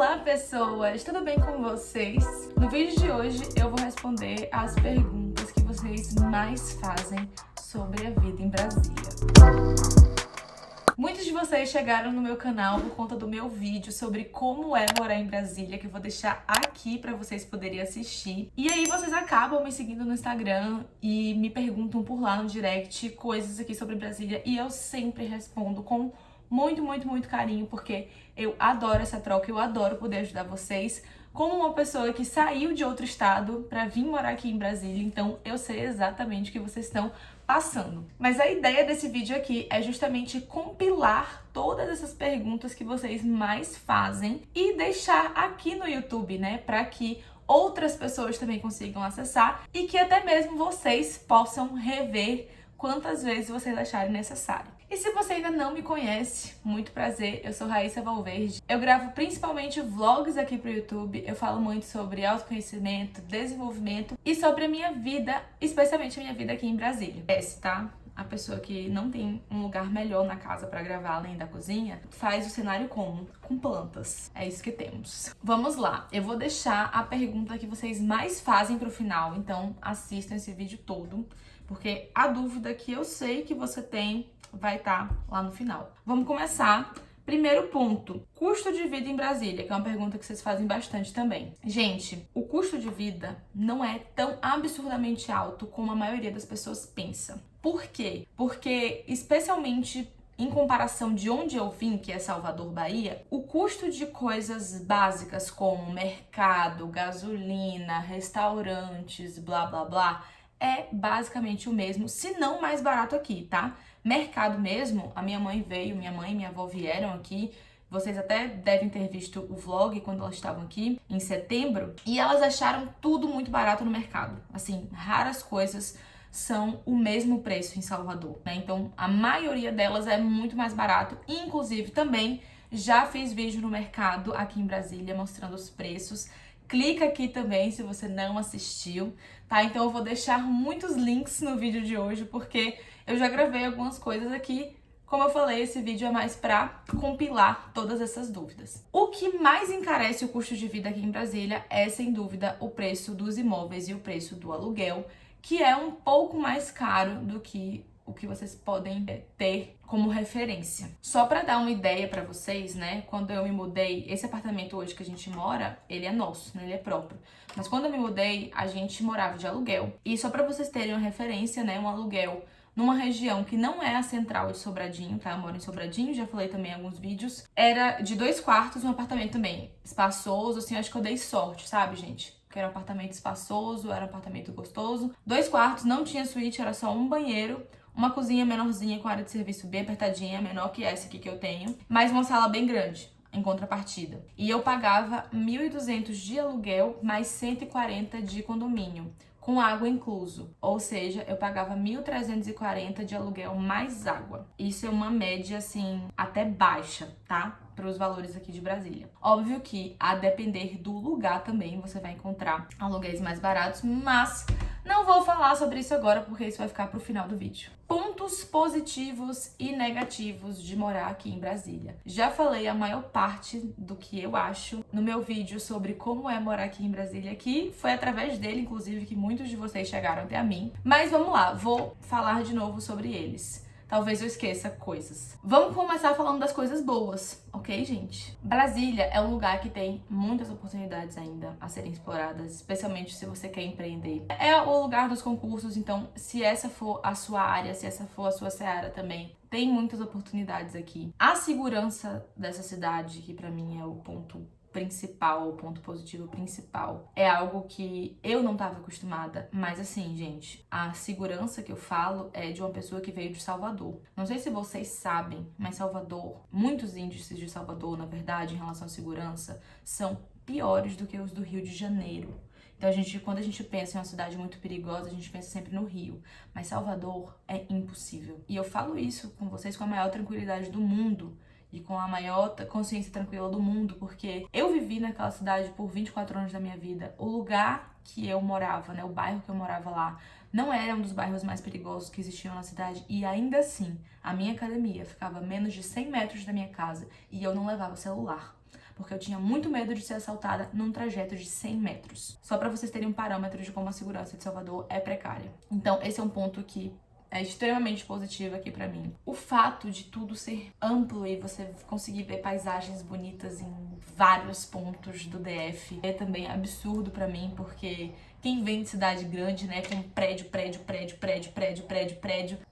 Olá pessoas, tudo bem com vocês? No vídeo de hoje eu vou responder as perguntas que vocês mais fazem sobre a vida em Brasília. Muitos de vocês chegaram no meu canal por conta do meu vídeo sobre como é morar em Brasília, que eu vou deixar aqui pra vocês poderem assistir. E aí vocês acabam me seguindo no Instagram e me perguntam por lá no direct coisas aqui sobre Brasília e eu sempre respondo com muito carinho, porque eu adoro essa troca, eu adoro poder ajudar vocês como uma pessoa que saiu de outro estado pra vir morar aqui em Brasília, então eu sei exatamente o que vocês estão passando. Mas a ideia desse vídeo aqui é justamente compilar todas essas perguntas que vocês mais fazem e deixar aqui no YouTube, né, pra que outras pessoas também consigam acessar e que até mesmo vocês possam rever quantas vezes vocês acharem necessário. E se você ainda não me conhece, muito prazer, eu sou Raíssa Valverde. Eu gravo principalmente vlogs aqui pro YouTube, eu falo muito sobre autoconhecimento, desenvolvimento e sobre a minha vida, especialmente a minha vida aqui em Brasília. Tá? A pessoa que não tem um lugar melhor na casa pra gravar além da cozinha, faz o cenário como? Com plantas. É isso que temos. Vamos lá, eu vou deixar a pergunta que vocês mais fazem pro final, então assistam esse vídeo todo, porque a dúvida que eu sei que você tem vai estar lá no final. Vamos começar. Primeiro ponto, custo de vida em Brasília, que é uma pergunta que vocês fazem bastante também. Gente, o custo de vida não é tão absurdamente alto como a maioria das pessoas pensa. Por quê? Porque, especialmente em comparação de onde eu vim, que é Salvador, Bahia, o custo de coisas básicas como mercado, gasolina, restaurantes, blá blá blá, é basicamente o mesmo, se não mais barato aqui, tá? Mercado mesmo, a minha mãe veio, minha mãe e minha avó vieram aqui, vocês até devem ter visto o vlog quando elas estavam aqui, em setembro, e elas acharam tudo muito barato no mercado. Assim, raras coisas são o mesmo preço em Salvador, né? Então, a maioria delas é muito mais barato, inclusive também já fiz vídeo no mercado aqui em Brasília mostrando os preços. Clica aqui também se você não assistiu, tá? Então eu vou deixar muitos links no vídeo de hoje, porque eu já gravei algumas coisas aqui. Como eu falei, esse vídeo é mais pra compilar todas essas dúvidas. O que mais encarece o custo de vida aqui em Brasília é, sem dúvida, o preço dos imóveis e o preço do aluguel, que é um pouco mais caro do que o que vocês podem ter como referência. Só pra dar uma ideia pra vocês, né? Quando eu me mudei, esse apartamento hoje que a gente mora, ele é nosso, né? Ele é próprio. Mas quando eu me mudei, a gente morava de aluguel. E só pra vocês terem uma referência, né? Um aluguel numa região que não é a central de Sobradinho, tá? Eu moro em Sobradinho, já falei também em alguns vídeos. Era de 2 quartos, um apartamento também espaçoso, assim, acho que eu dei sorte, sabe, gente? Que era um apartamento espaçoso, era um apartamento gostoso. 2 quartos, não tinha suíte, era só um banheiro. Uma cozinha menorzinha com área de serviço bem apertadinha, menor que essa aqui que eu tenho. Mas uma sala bem grande, em contrapartida. E eu pagava 1.200 de aluguel, mais 140 de condomínio, com água incluso. Ou seja, eu pagava 1.340 de aluguel mais água. Isso é uma média, assim, até baixa, tá? Para os valores aqui de Brasília. Óbvio que, a depender do lugar também, você vai encontrar aluguéis mais baratos, mas não vou falar sobre isso agora, porque isso vai ficar pro final do vídeo. Pontos positivos e negativos de morar aqui em Brasília. Já falei a maior parte do que eu acho no meu vídeo sobre como é morar aqui em Brasília, que foi através dele, inclusive, que muitos de vocês chegaram até a mim. Mas vamos lá, vou falar de novo sobre eles. Talvez eu esqueça coisas. Vamos começar falando das coisas boas, ok, gente? Brasília é um lugar que tem muitas oportunidades ainda a serem exploradas, especialmente se você quer empreender. É o lugar dos concursos, então se essa for a sua área, se essa for a sua seara também, tem muitas oportunidades aqui. A segurança dessa cidade, que pra mim é o ponto principal, o ponto positivo principal, é algo que eu não estava acostumada, mas assim, gente, a segurança que eu falo é de uma pessoa que veio de Salvador. Não sei se vocês sabem, mas Salvador, muitos índices de Salvador, na verdade, em relação à segurança, são piores do que os do Rio de Janeiro. Então, quando a gente pensa em uma cidade muito perigosa, a gente pensa sempre no Rio. Mas Salvador é impossível. E eu falo isso com vocês com a maior tranquilidade do mundo, e com a maior consciência tranquila do mundo, porque eu vivi naquela cidade por 24 anos da minha vida. O lugar que eu morava, né, o bairro que eu morava lá, não era um dos bairros mais perigosos que existiam na cidade, e ainda assim, a minha academia ficava a menos de 100 metros da minha casa, e eu não levava celular. porque eu tinha muito medo de ser assaltada num trajeto de 100 metros. Só pra vocês terem um parâmetro de como a segurança de Salvador é precária. Então, esse é um ponto que é extremamente positivo aqui pra mim. O fato de tudo ser amplo e você conseguir ver paisagens bonitas em vários pontos do DF é também absurdo pra mim, porque quem vem de cidade grande, né, com prédio,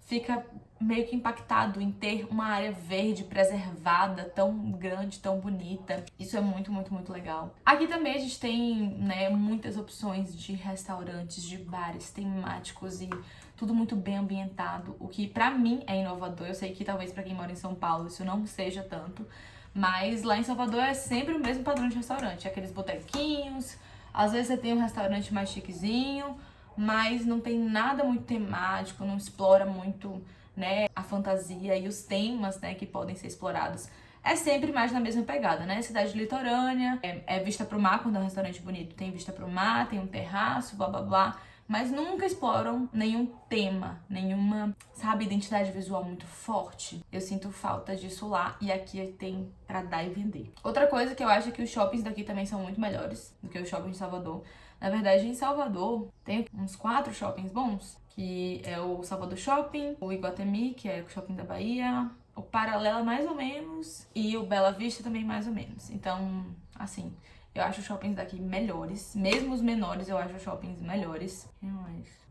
fica meio que impactado em ter uma área verde preservada, tão grande, tão bonita. Isso é muito, muito, muito legal. Aqui também a gente tem, né, muitas opções de restaurantes, de bares temáticos e tudo muito bem ambientado, o que pra mim é inovador. Eu sei que talvez pra quem mora em São Paulo isso não seja tanto, mas lá em Salvador é sempre o mesmo padrão de restaurante, aqueles botequinhos, às vezes você tem um restaurante mais chiquezinho, mas não tem nada muito temático, não explora muito, né, a fantasia e os temas, né, que podem ser explorados. É sempre mais na mesma pegada, né? Cidade litorânea, é vista pro mar, quando é um restaurante bonito, tem vista pro mar, tem um terraço, blá blá blá. Mas nunca exploram nenhum tema, nenhuma, sabe, identidade visual muito forte. Eu sinto falta disso lá e aqui tem pra dar e vender. Outra coisa que eu acho é que os shoppings daqui também são muito melhores do que os shoppings de Salvador. Na verdade, em Salvador tem uns 4 shoppings bons, que é o Salvador Shopping, o Iguatemi, que é o shopping da Bahia, o Paralela mais ou menos e o Bela Vista também mais ou menos. Então, assim, eu acho os shoppings daqui melhores. Mesmo os menores, eu acho os shoppings melhores.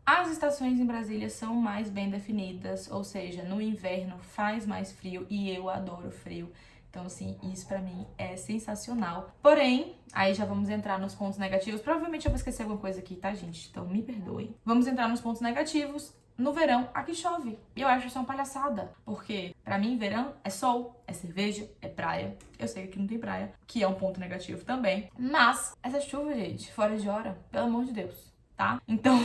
As estações em Brasília são mais bem definidas, ou seja, no inverno faz mais frio e eu adoro frio. Então, assim, isso pra mim é sensacional. Porém, aí já vamos entrar nos pontos negativos. Provavelmente eu vou esquecer alguma coisa aqui, tá, gente? Então me perdoem. Vamos entrar nos pontos negativos. No verão, aqui chove. E eu acho isso uma palhaçada. Porque, pra mim, verão é sol, é cerveja, é praia. Eu sei que aqui não tem praia, que é um ponto negativo também. Mas, essa chuva, gente, fora de hora, pelo amor de Deus, tá? Então,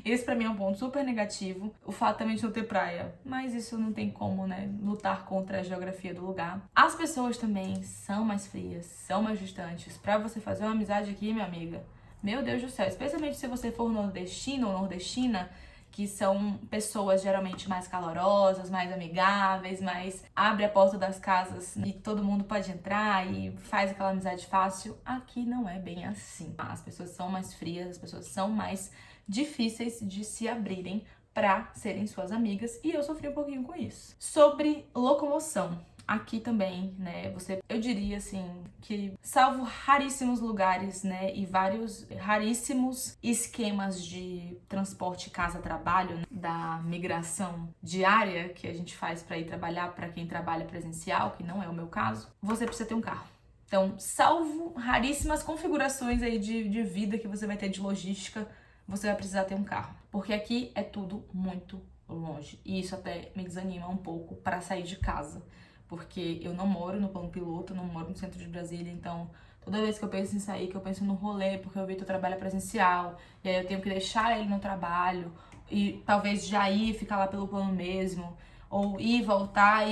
esse pra mim é um ponto super negativo. O fato também de não ter praia. Mas isso não tem como, né, lutar contra a geografia do lugar. As pessoas também são mais frias, são mais distantes. Pra você fazer uma amizade aqui, minha amiga, meu Deus do céu, especialmente se você for nordestino ou nordestina, que são pessoas geralmente mais calorosas, mais amigáveis, mais abre a porta das casas e todo mundo pode entrar e faz aquela amizade fácil. Aqui não é bem assim. As pessoas são mais frias, as pessoas são mais difíceis de se abrirem pra serem suas amigas e eu sofri um pouquinho com isso. Sobre locomoção. Aqui também, né, eu diria assim, que salvo raríssimos lugares, né, e vários raríssimos esquemas de transporte casa-trabalho, né, da migração diária que a gente faz para ir trabalhar para quem trabalha presencial, que não é o meu caso, você precisa ter um carro. Então, salvo raríssimas configurações aí de vida que você vai ter de logística, você vai precisar ter um carro. Porque aqui é tudo muito longe. E isso até me desanima um pouco para sair de casa. Porque eu não moro no plano piloto, não moro no centro de Brasília, então toda vez que eu penso em sair, que eu penso no rolê, porque o Vitor trabalha presencial, e aí eu tenho que deixar ele no trabalho, e talvez já ir, ficar lá pelo plano mesmo, ou ir e voltar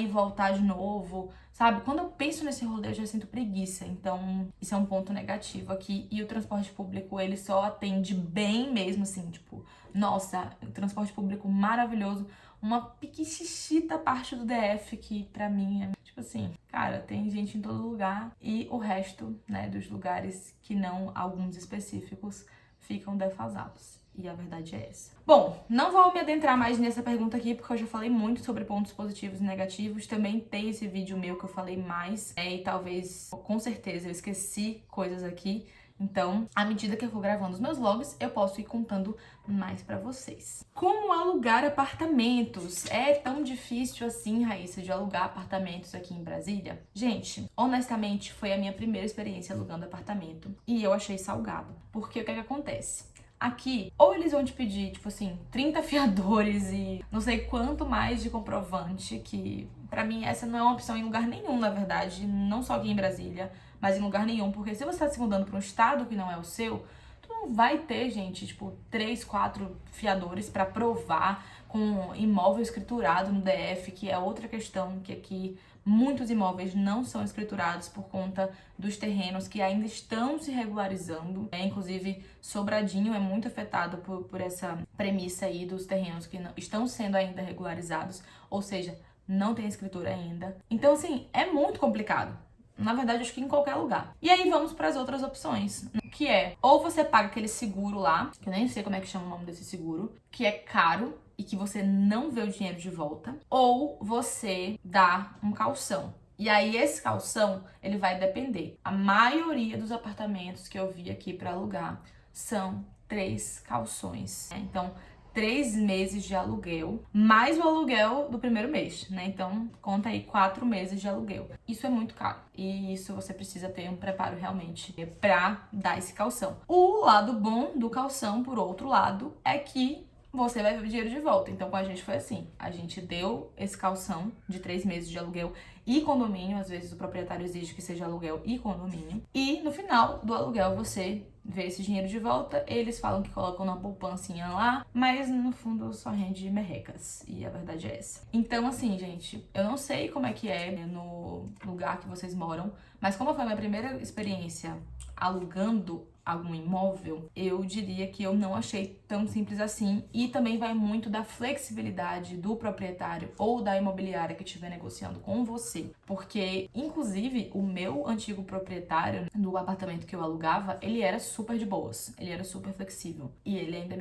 de novo, sabe? Quando eu penso nesse rolê, eu já sinto preguiça, então isso é um ponto negativo aqui. E o transporte público, ele só atende bem mesmo, assim, tipo, nossa, transporte público maravilhoso, uma piquitita parte do DF que pra mim é tipo assim, cara, tem gente em todo lugar e o resto, né, dos lugares que não alguns específicos ficam defasados. E a verdade é essa. Bom, não vou me adentrar mais nessa pergunta aqui, porque eu já falei muito sobre pontos positivos e negativos. Também tem esse vídeo meu que eu falei mais, e talvez, com certeza, eu esqueci coisas aqui. Então, à medida que eu for gravando os meus vlogs, eu posso ir contando mais pra vocês. Como alugar apartamentos? É tão difícil assim, Raíssa, de alugar apartamentos aqui em Brasília? Gente, honestamente, foi a minha primeira experiência alugando apartamento. E eu achei salgado. Porque o que é que acontece? Aqui, ou eles vão te pedir, tipo assim, 30 fiadores e não sei quanto mais de comprovante, que pra mim essa não é uma opção em lugar nenhum, na verdade, não só aqui em Brasília, mas em lugar nenhum, porque se você tá se mudando pra um estado que não é o seu, tu não vai ter, gente, tipo, 3, 4 fiadores pra provar com imóvel escriturado no DF, que é outra questão, que aqui muitos imóveis não são escriturados por conta dos terrenos que ainda estão se regularizando. Inclusive, Sobradinho é muito afetado por essa premissa aí dos terrenos que não, estão sendo ainda regularizados, ou seja, não tem escritura ainda. Então, assim, é muito complicado. Na verdade, acho que em qualquer lugar. E aí vamos para as outras opções, que é ou você paga aquele seguro lá, que eu nem sei como é que chama o nome desse seguro, que é caro e que você não vê o dinheiro de volta, ou você dá um calção. E aí esse calção, ele vai depender. A maioria dos apartamentos que eu vi aqui para alugar são 3 calções, né? Então, 3 meses de aluguel, mais o aluguel do primeiro mês, né? Então, conta aí 4 meses de aluguel. Isso é muito caro. E isso você precisa ter um preparo realmente pra dar esse calção. O lado bom do calção, por outro lado, é que você vai ver o dinheiro de volta. Então, com a gente foi assim. A gente deu esse calção de 3 meses de aluguel e condomínio. Às vezes o proprietário exige que seja aluguel e condomínio. E no final do aluguel você vê esse dinheiro de volta. Eles falam que colocam na poupancinha lá, mas no fundo só rende merrecas. E a verdade é essa. Então, assim, gente, eu não sei como é que é no lugar que vocês moram, mas como foi a minha primeira experiência alugando algum imóvel, eu diria que eu não achei tão simples assim, e também vai muito da flexibilidade do proprietário ou da imobiliária que estiver negociando com você, porque inclusive o meu antigo proprietário do apartamento que eu alugava, ele era super de boas, ele era super flexível e ele ainda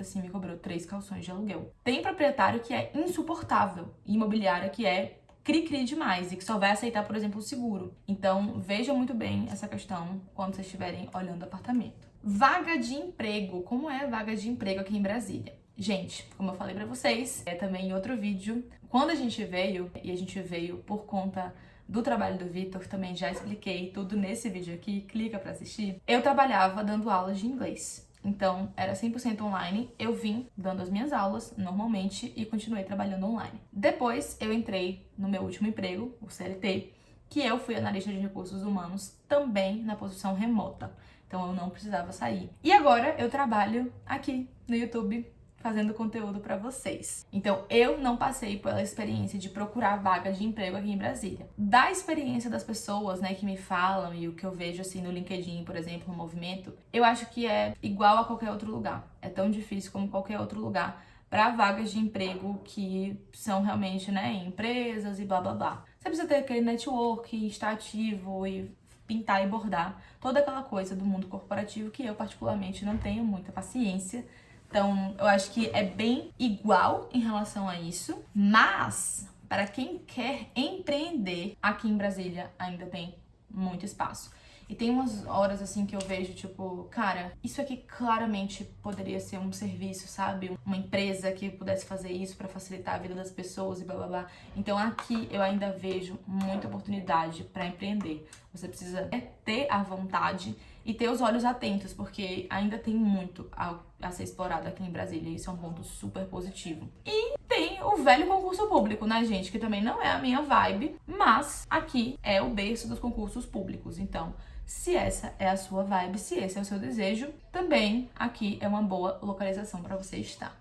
assim me cobrou 3 calções de aluguel. Tem proprietário que é insuportável, e imobiliária que é cri-cri demais e que só vai aceitar, por exemplo, o seguro. Então, veja muito bem essa questão quando vocês estiverem olhando apartamento. Vaga de emprego. Como é a vaga de emprego aqui em Brasília? Gente, como eu falei pra vocês, também em outro vídeo, quando a gente veio, e a gente veio por conta do trabalho do Vitor, também já expliquei tudo nesse vídeo aqui, clica pra assistir, eu trabalhava dando aulas de inglês. Então, era 100% online, eu vim dando as minhas aulas normalmente e continuei trabalhando online. Depois, eu entrei no meu último emprego, o CLT, que eu fui analista de recursos humanos, também na posição remota. Então, eu não precisava sair. E agora, eu trabalho aqui no YouTube, fazendo conteúdo pra vocês. Então, eu não passei pela experiência de procurar vaga de emprego aqui em Brasília. Da experiência das pessoas, né, que me falam e o que eu vejo, assim, no LinkedIn, por exemplo, no Movimento, eu acho que é igual a qualquer outro lugar. É tão difícil como qualquer outro lugar para vagas de emprego que são realmente, né, em empresas e blá, blá, blá. Você precisa ter aquele network, estar ativo e pintar e bordar, toda aquela coisa do mundo corporativo que eu, particularmente, não tenho muita paciência. Então, eu acho que é bem igual em relação a isso, mas para quem quer empreender, aqui em Brasília ainda tem muito espaço. E tem umas horas assim que eu vejo, tipo, cara, isso aqui claramente poderia ser um serviço, sabe? Uma empresa que pudesse fazer isso pra facilitar a vida das pessoas e blá blá blá. Então aqui eu ainda vejo muita oportunidade pra empreender. Você precisa ter a vontade e ter os olhos atentos, porque ainda tem muito a ser explorado aqui em Brasília. Isso é um ponto super positivo. E tem o velho concurso público, né, gente? Que também não é a minha vibe, mas aqui é o berço dos concursos públicos. Então, se essa é a sua vibe, se esse é o seu desejo, também aqui é uma boa localização para você estar.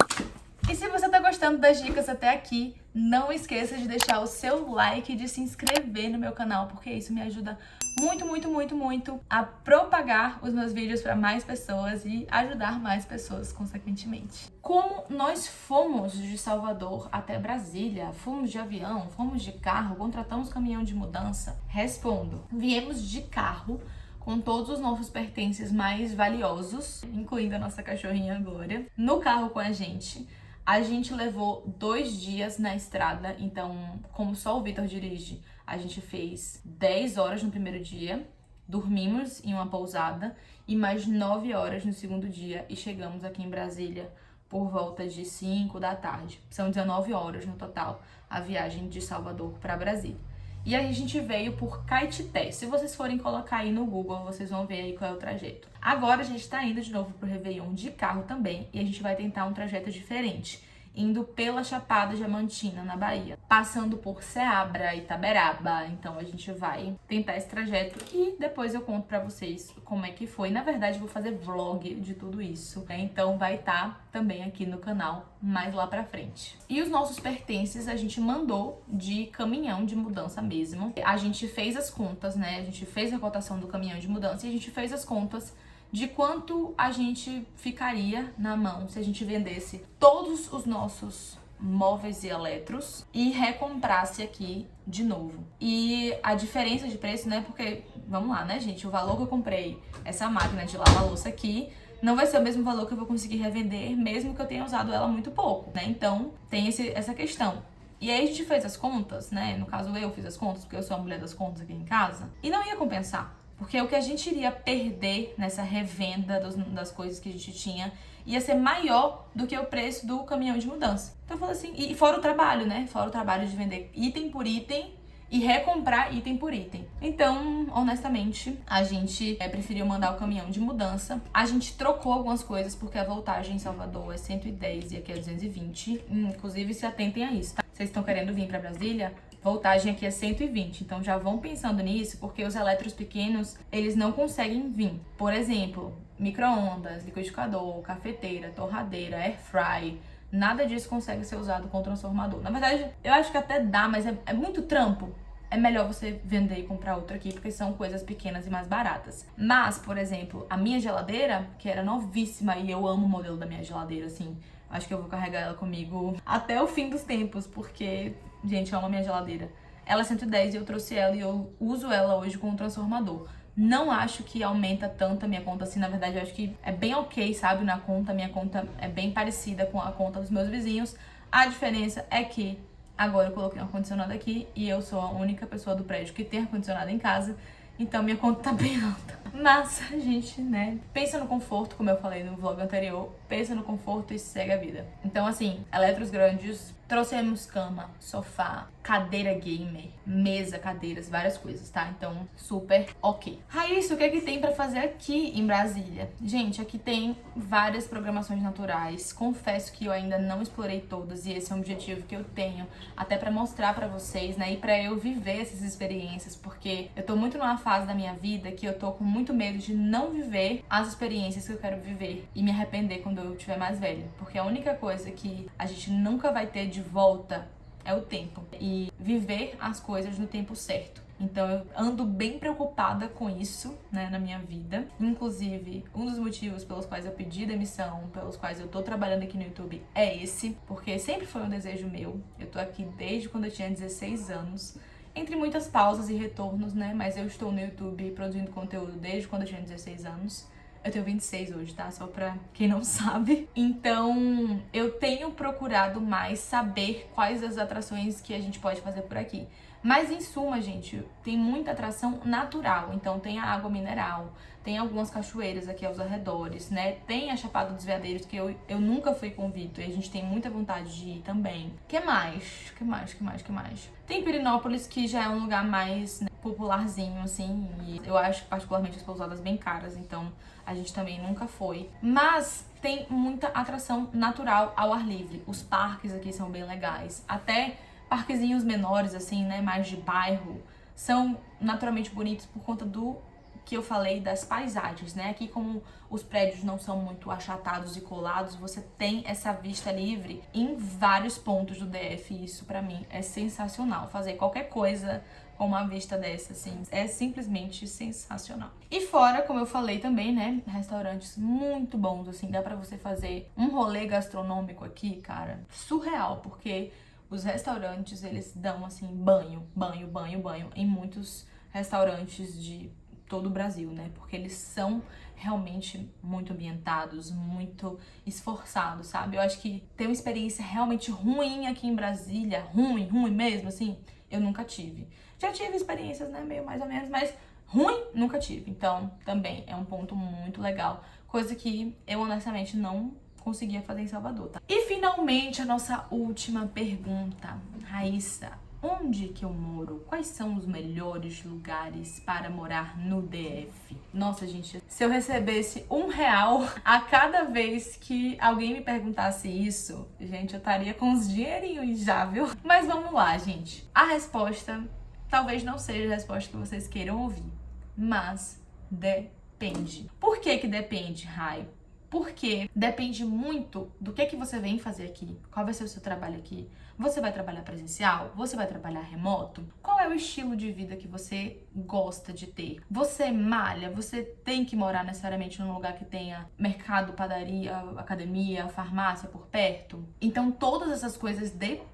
E se você tá gostando das dicas até aqui, não esqueça de deixar o seu like e de se inscrever no meu canal, porque isso me ajuda muito, muito, muito, muito a propagar os meus vídeos para mais pessoas e ajudar mais pessoas, consequentemente. Como nós fomos de Salvador até Brasília? Fomos de avião? Fomos de carro? Contratamos caminhão de mudança? Respondo. Viemos de carro, com todos os nossos pertences mais valiosos, incluindo a nossa cachorrinha agora, no carro com a gente. A gente levou 2 dias na estrada, então, como só o Vitor dirige, a gente fez 10 horas no primeiro dia, dormimos em uma pousada e mais 9 horas no segundo dia e chegamos aqui em Brasília por volta de 5 da tarde. São 19 horas no total a viagem de Salvador para Brasília. E aí a gente veio por Caetité. Se vocês forem colocar aí no Google, vocês vão ver aí qual é o trajeto. Agora a gente tá indo de novo pro Réveillon de carro também, e a gente vai tentar um trajeto diferente, indo pela Chapada Diamantina, na Bahia, passando por Ceabra, Itaberaba. Então a gente vai tentar esse trajeto e depois eu conto pra vocês como é que foi. Na verdade, eu vou fazer vlog de tudo isso, né? Então vai estar também aqui no canal mais lá pra frente. E os nossos pertences a gente mandou de caminhão de mudança mesmo. A gente fez as contas, né? A gente fez a cotação do caminhão de mudança e a gente fez as contas de quanto a gente ficaria na mão se a gente vendesse todos os nossos móveis e eletros e recomprasse aqui de novo. E a diferença de preço, né, porque, vamos lá, né, gente, o valor que eu comprei essa máquina de lavar louça aqui não vai ser o mesmo valor que eu vou conseguir revender, mesmo que eu tenha usado ela muito pouco, né, então tem essa questão. E aí a gente fez as contas, né, no caso eu fiz as contas, porque eu sou a mulher das contas aqui em casa, e não ia compensar. Porque o que a gente iria perder nessa revenda das coisas que a gente tinha ia ser maior do que o preço do caminhão de mudança. Então eu falei assim, e fora o trabalho, né? Fora o trabalho de vender item por item e recomprar item por item. Então, honestamente, a gente preferiu mandar o caminhão de mudança. A gente trocou algumas coisas, porque a voltagem em Salvador é 110 e aqui é 220. Inclusive, se atentem a isso, tá? Vocês estão querendo vir pra Brasília? Voltagem aqui é 120, então já vão pensando nisso, porque os eletros pequenos, eles não conseguem vir. Por exemplo, micro-ondas, liquidificador, cafeteira, torradeira, air fry, nada disso consegue ser usado com o transformador. Na verdade, eu acho que até dá, mas é muito trampo. É melhor você vender e comprar outro aqui, porque são coisas pequenas e mais baratas. Mas, por exemplo, a minha geladeira, que era novíssima, e eu amo o modelo da minha geladeira, assim, acho que eu vou carregar ela comigo até o fim dos tempos, porque... Gente, eu amo a minha geladeira. Ela é 110 e eu trouxe ela e eu uso ela hoje com o transformador. Não acho que aumenta tanto a minha conta assim. Na verdade, eu acho que é bem ok, sabe, na conta. A minha conta é bem parecida com a conta dos meus vizinhos. A diferença é que agora eu coloquei um ar-condicionado aqui e eu sou a única pessoa do prédio que tem ar-condicionado em casa. Então minha conta tá bem alta. Mas a gente, né, pensa no conforto, como eu falei no vlog anterior. Pensa no conforto e segue a vida. Então assim, eletros grandes... Trouxemos cama, sofá, cadeira gamer, mesa, cadeiras, várias coisas, tá? Então, super ok. Raíssa, o que é que tem pra fazer aqui em Brasília? Gente, aqui tem várias programações naturais. Confesso que eu ainda não explorei todas e esse é um objetivo que eu tenho até pra mostrar pra vocês, né? E pra eu viver essas experiências, porque eu tô muito numa fase da minha vida que eu tô com muito medo de não viver as experiências que eu quero viver e me arrepender quando eu estiver mais velha. Porque a única coisa que a gente nunca vai ter de volta é o tempo e viver as coisas no tempo certo. Então eu ando bem preocupada com isso, né, na minha vida. Inclusive, um dos motivos pelos quais eu pedi demissão, pelos quais eu tô trabalhando aqui no YouTube é esse, porque sempre foi um desejo meu. Eu tô aqui desde quando eu tinha 16 anos, entre muitas pausas e retornos, né, mas eu estou no YouTube produzindo conteúdo desde quando eu tinha 16 anos. Eu tenho 26 hoje, tá? Só pra quem não sabe. Então, eu tenho procurado mais saber quais as atrações que a gente pode fazer por aqui. Mas, em suma, gente, tem muita atração natural. Então, tem a água mineral, tem algumas cachoeiras aqui aos arredores, né? Tem a Chapada dos Veadeiros, que eu nunca fui convite e a gente tem muita vontade de ir também. Que mais? Tem Pirenópolis, que já é um lugar mais, né, popularzinho, assim. E eu acho, particularmente, as pousadas bem caras, então... A gente também nunca foi. Mas tem muita atração natural ao ar livre. Os parques aqui são bem legais. Até parquezinhos menores, assim, né? Mais de bairro. São naturalmente bonitos por conta do que eu falei das paisagens, né? Aqui, como os prédios não são muito achatados e colados, você tem essa vista livre em vários pontos do DF. E isso, pra mim, é sensacional. Fazer qualquer coisa com uma vista dessa, assim, é simplesmente sensacional. E fora, como eu falei também, né, restaurantes muito bons, assim, dá pra você fazer um rolê gastronômico aqui, cara, surreal, porque os restaurantes, eles dão, assim, banho em muitos restaurantes de todo o Brasil, né, porque eles são realmente muito ambientados, muito esforçados, sabe? Eu acho que ter uma experiência realmente ruim aqui em Brasília, ruim mesmo, assim, eu nunca tive. Já tive experiências, né, meio mais ou menos, mas ruim nunca tive. Então, também é um ponto muito legal. Coisa que eu, honestamente, não conseguia fazer em Salvador, tá? E, finalmente, a nossa última pergunta. Raíssa, onde que eu moro? Quais são os melhores lugares para morar no DF? Nossa, gente, se eu recebesse R$1 a cada vez que alguém me perguntasse isso, gente, eu estaria com uns dinheirinhos já, viu? Mas vamos lá, gente. A resposta talvez não seja a resposta que vocês queiram ouvir, mas depende. Por que que depende, Rai? Porque depende muito do que você vem fazer aqui, qual vai ser o seu trabalho aqui. Você vai trabalhar presencial? Você vai trabalhar remoto? Qual é o estilo de vida que você gosta de ter? Você malha? Você tem que morar necessariamente num lugar que tenha mercado, padaria, academia, farmácia por perto? Então todas essas coisas dependem.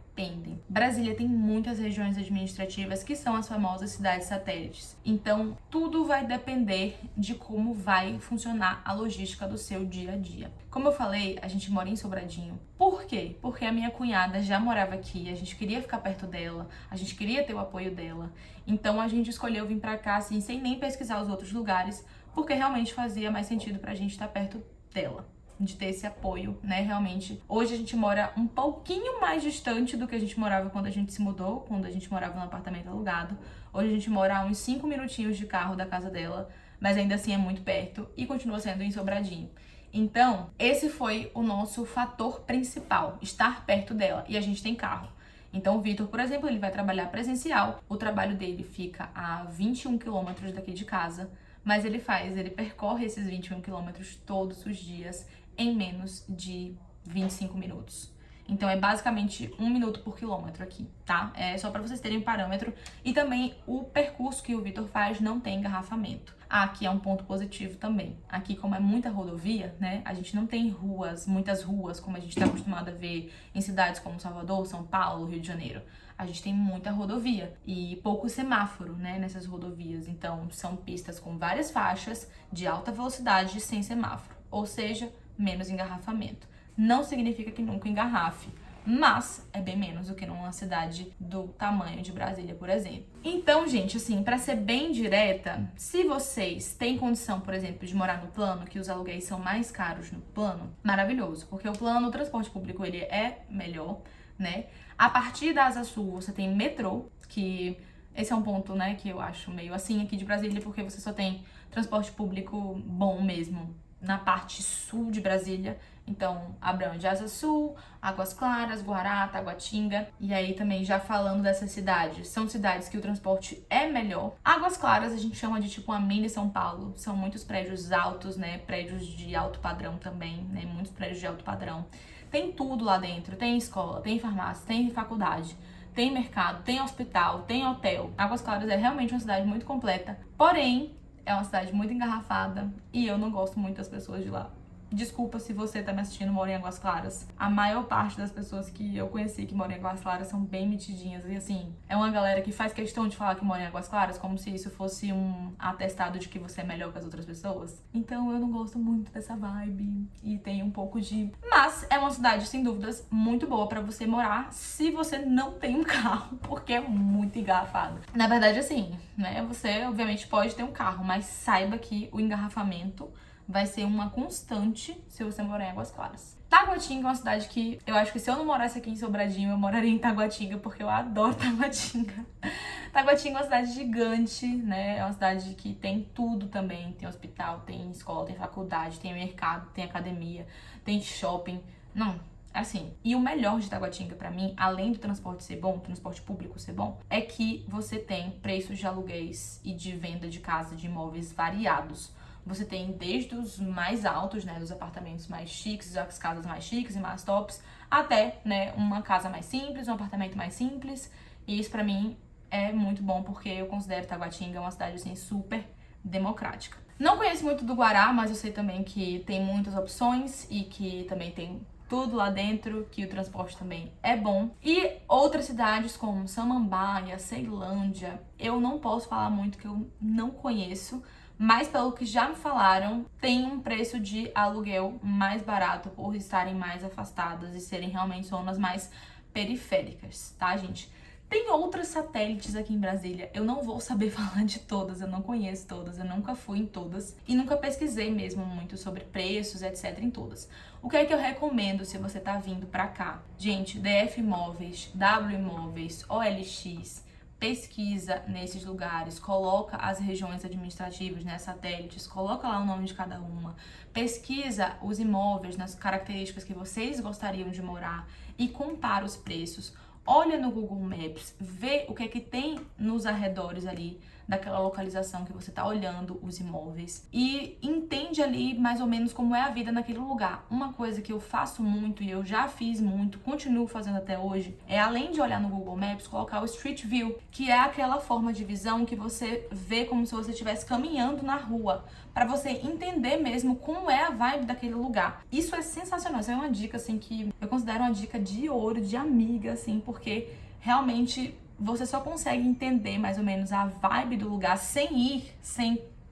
Brasília tem muitas regiões administrativas que são as famosas cidades satélites. Então, tudo vai depender de como vai funcionar a logística do seu dia a dia. Como eu falei, a gente mora em Sobradinho. Por quê? Porque a minha cunhada já morava aqui, a gente queria ficar perto dela, a gente queria ter o apoio dela. Então, a gente escolheu vir pra cá, assim, sem nem pesquisar os outros lugares, porque realmente fazia mais sentido pra gente estar perto dela, de ter esse apoio, né, realmente. Hoje a gente mora um pouquinho mais distante do que a gente morava quando a gente se mudou, quando a gente morava num apartamento alugado. Hoje a gente mora a uns 5 minutinhos de carro da casa dela, mas ainda assim é muito perto e continua sendo em Sobradinho. Então, esse foi o nosso fator principal, estar perto dela, e a gente tem carro. Então, o Vitor, por exemplo, ele vai trabalhar presencial, o trabalho dele fica a 21 quilômetros daqui de casa, mas ele percorre esses 21 quilômetros todos os dias, em menos de 25 minutos. Então é basicamente 1 minuto por quilômetro aqui, tá? É só pra vocês terem um parâmetro. E também o percurso que o Vitor faz não tem engarrafamento. Aqui é um ponto positivo também. Aqui, como é muita rodovia, né? A gente não tem muitas ruas, como a gente tá acostumado a ver em cidades como Salvador, São Paulo, Rio de Janeiro. A gente tem muita rodovia e pouco semáforo, né, nessas rodovias. Então, são pistas com várias faixas de alta velocidade sem semáforo. Ou seja, menos engarrafamento. Não significa que nunca engarrafe, mas é bem menos do que numa cidade do tamanho de Brasília, por exemplo. Então, gente, assim, pra ser bem direta, se vocês têm condição, por exemplo, de morar no plano, que os aluguéis são mais caros no plano, maravilhoso, porque o plano, o transporte público, ele é melhor, né? A partir da Asa Sul, você tem metrô, que esse é um ponto, né, que eu acho meio assim aqui de Brasília, porque você só tem transporte público bom mesmo na parte sul de Brasília. Então, abrange Asa Sul, Águas Claras, Guará, Taguatinga. E aí também já falando dessas cidades, são cidades que o transporte é melhor. Águas Claras a gente chama de tipo uma mini São Paulo. São muitos prédios altos, né? Prédios de alto padrão também, né? Muitos prédios de alto padrão. Tem tudo lá dentro. Tem escola, tem farmácia, tem faculdade, tem mercado, tem hospital, tem hotel. Águas Claras é realmente uma cidade muito completa. Porém, é uma cidade muito engarrafada e eu não gosto muito das pessoas de lá. Desculpa se você tá me assistindo e mora em Águas Claras. A maior parte das pessoas que eu conheci que moram em Águas Claras são bem metidinhas. E assim, é uma galera que faz questão de falar que mora em Águas Claras como se isso fosse um atestado de que você é melhor que as outras pessoas. Então eu não gosto muito dessa vibe e tem um pouco de... Mas é uma cidade, sem dúvidas, muito boa pra você morar se você não tem um carro, porque é muito engarrafado. Na verdade, assim, né, você obviamente pode ter um carro, mas saiba que o engarrafamento vai ser uma constante se você morar em Águas Claras. Taguatinga é uma cidade que eu acho que se eu não morasse aqui em Sobradinho, eu moraria em Taguatinga, porque eu adoro Taguatinga. Taguatinga é uma cidade gigante, né? É uma cidade que tem tudo também. Tem hospital, tem escola, tem faculdade, tem mercado, tem academia, tem shopping. Não, assim, e o melhor de Taguatinga pra mim, além do transporte ser bom, o transporte público ser bom, é que você tem preços de aluguéis e de venda de casa, de imóveis variados. Você tem desde os mais altos, né, dos apartamentos mais chiques, as casas mais chiques e mais tops, até, né, uma casa mais simples, um apartamento mais simples. E isso pra mim é muito bom, porque eu considero Taguatinga uma cidade, assim, super democrática. Não conheço muito do Guará, mas eu sei também que tem muitas opções e que também tem tudo lá dentro, que o transporte também é bom. E outras cidades como Samambaia, Ceilândia, eu não posso falar muito que eu não conheço, mas pelo que já me falaram, tem um preço de aluguel mais barato por estarem mais afastadas e serem realmente zonas mais periféricas, tá, gente? Tem outras satélites aqui em Brasília, eu não vou saber falar de todas, eu não conheço todas, eu nunca fui em todas e nunca pesquisei mesmo muito sobre preços, etc, em todas. O que é que eu recomendo se você tá vindo pra cá? Gente, DF Imóveis, W Imóveis, OLX, pesquisa nesses lugares, coloca as regiões administrativas, né, satélites, coloca lá o nome de cada uma, pesquisa os imóveis nas características que vocês gostariam de morar e compara os preços. Olha no Google Maps, vê o que é que tem nos arredores ali daquela localização que você está olhando os imóveis e entende entende ali mais ou menos como é a vida naquele lugar. Uma coisa que eu faço muito e eu já fiz muito, continuo fazendo até hoje, é além de olhar no Google Maps, colocar o Street View, que é aquela forma de visão que você vê como se você estivesse caminhando na rua, para você entender mesmo como é a vibe daquele lugar. Isso é sensacional, isso é uma dica assim que eu considero uma dica de ouro, de amiga, assim, porque realmente você só consegue entender mais ou menos a vibe do lugar sem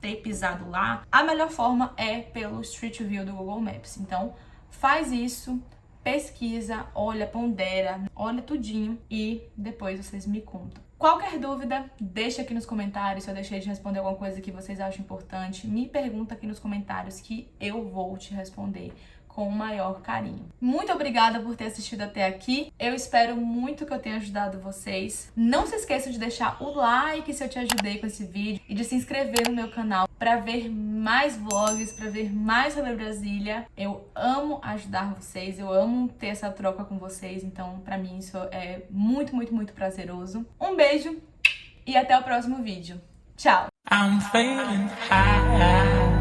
ter pisado lá. A melhor forma é pelo Street View do Google Maps. Então, faz isso, pesquisa, olha, pondera, olha tudinho e depois vocês me contam. Qualquer dúvida, deixa aqui nos comentários. Se eu deixei de responder alguma coisa que vocês acham importante, me pergunta aqui nos comentários que eu vou te responder com o maior carinho. Muito obrigada por ter assistido até aqui. Eu espero muito que eu tenha ajudado vocês. Não se esqueça de deixar o like se eu te ajudei com esse vídeo e de se inscrever no meu canal para ver mais vlogs, para ver mais sobre Brasília. Eu amo ajudar vocês, eu amo ter essa troca com vocês, então para mim isso é muito, muito, muito prazeroso. Um beijo e até o próximo vídeo. Tchau! I'm feeling high.